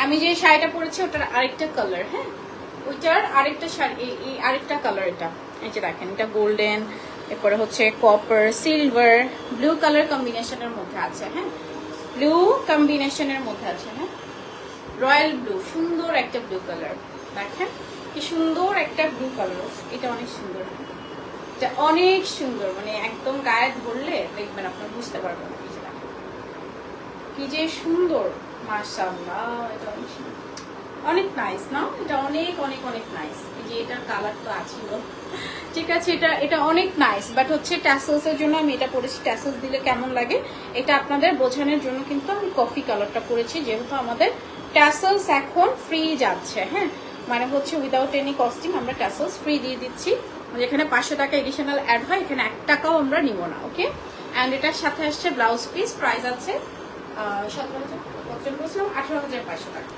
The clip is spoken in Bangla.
আমি যে শাড়িটা পরেছি ওটার আরেকটা কালার, হ্যাঁ ওইটার আরেকটা শাড়ি, এই আরেকটা কালার এটা। এই যে দেখেন এটা গোল্ডেন, এরপরে হচ্ছে কপার, সিলভার, ব্লু কালার কম্বিনেশনের মধ্যে আছে। হ্যাঁ ব্লু কম্বিনেশনের মধ্যে আছে। হ্যাঁ রয়্যাল ব্লু, সুন্দর একটা ব্লু কালার। দেখেন কি সুন্দর একটা ব্লু কালার, এটা অনেক সুন্দর, এটা অনেক সুন্দর, মানে একদম গায়ে ধরলে দেখবেন আপনার বুঝতে পারবেন কি যে সুন্দর। মাশাআল্লাহ, এটা অনেক সুন্দর, অনেক নাইস না? এটা অনেক অনেক অনেক নাইস। এই যে এটার কালার তো আছিল, ঠিক আছে, এটা অনেক নাইস, বাট হচ্ছে ট্যাসেলস এর জন্য আমি এটা পরেছি। ট্যাসেলস দিলে কেমন লাগে এটা আপনাদের বোঝানোর জন্য কিন্তু আমি কফি কালারটা পরেছি, যেহেতু আমাদের ট্যাসেলস এখন ফ্রি যাচ্ছে। হ্যাঁ মানে হচ্ছে উইদাউট এনি কস্টিং আমরা ট্যাসেলস ফ্রি দিয়ে দিচ্ছি। যেখানে 500 টাকা এডিশনাল অ্যাড হয়, এখানে 1 টাকাও আমরা নিব না। ওকে, অ্যান্ড এটার সাথে আসছে ব্লাউজ পিস, প্রাইস আছে 17,000, 18,500 টাকা।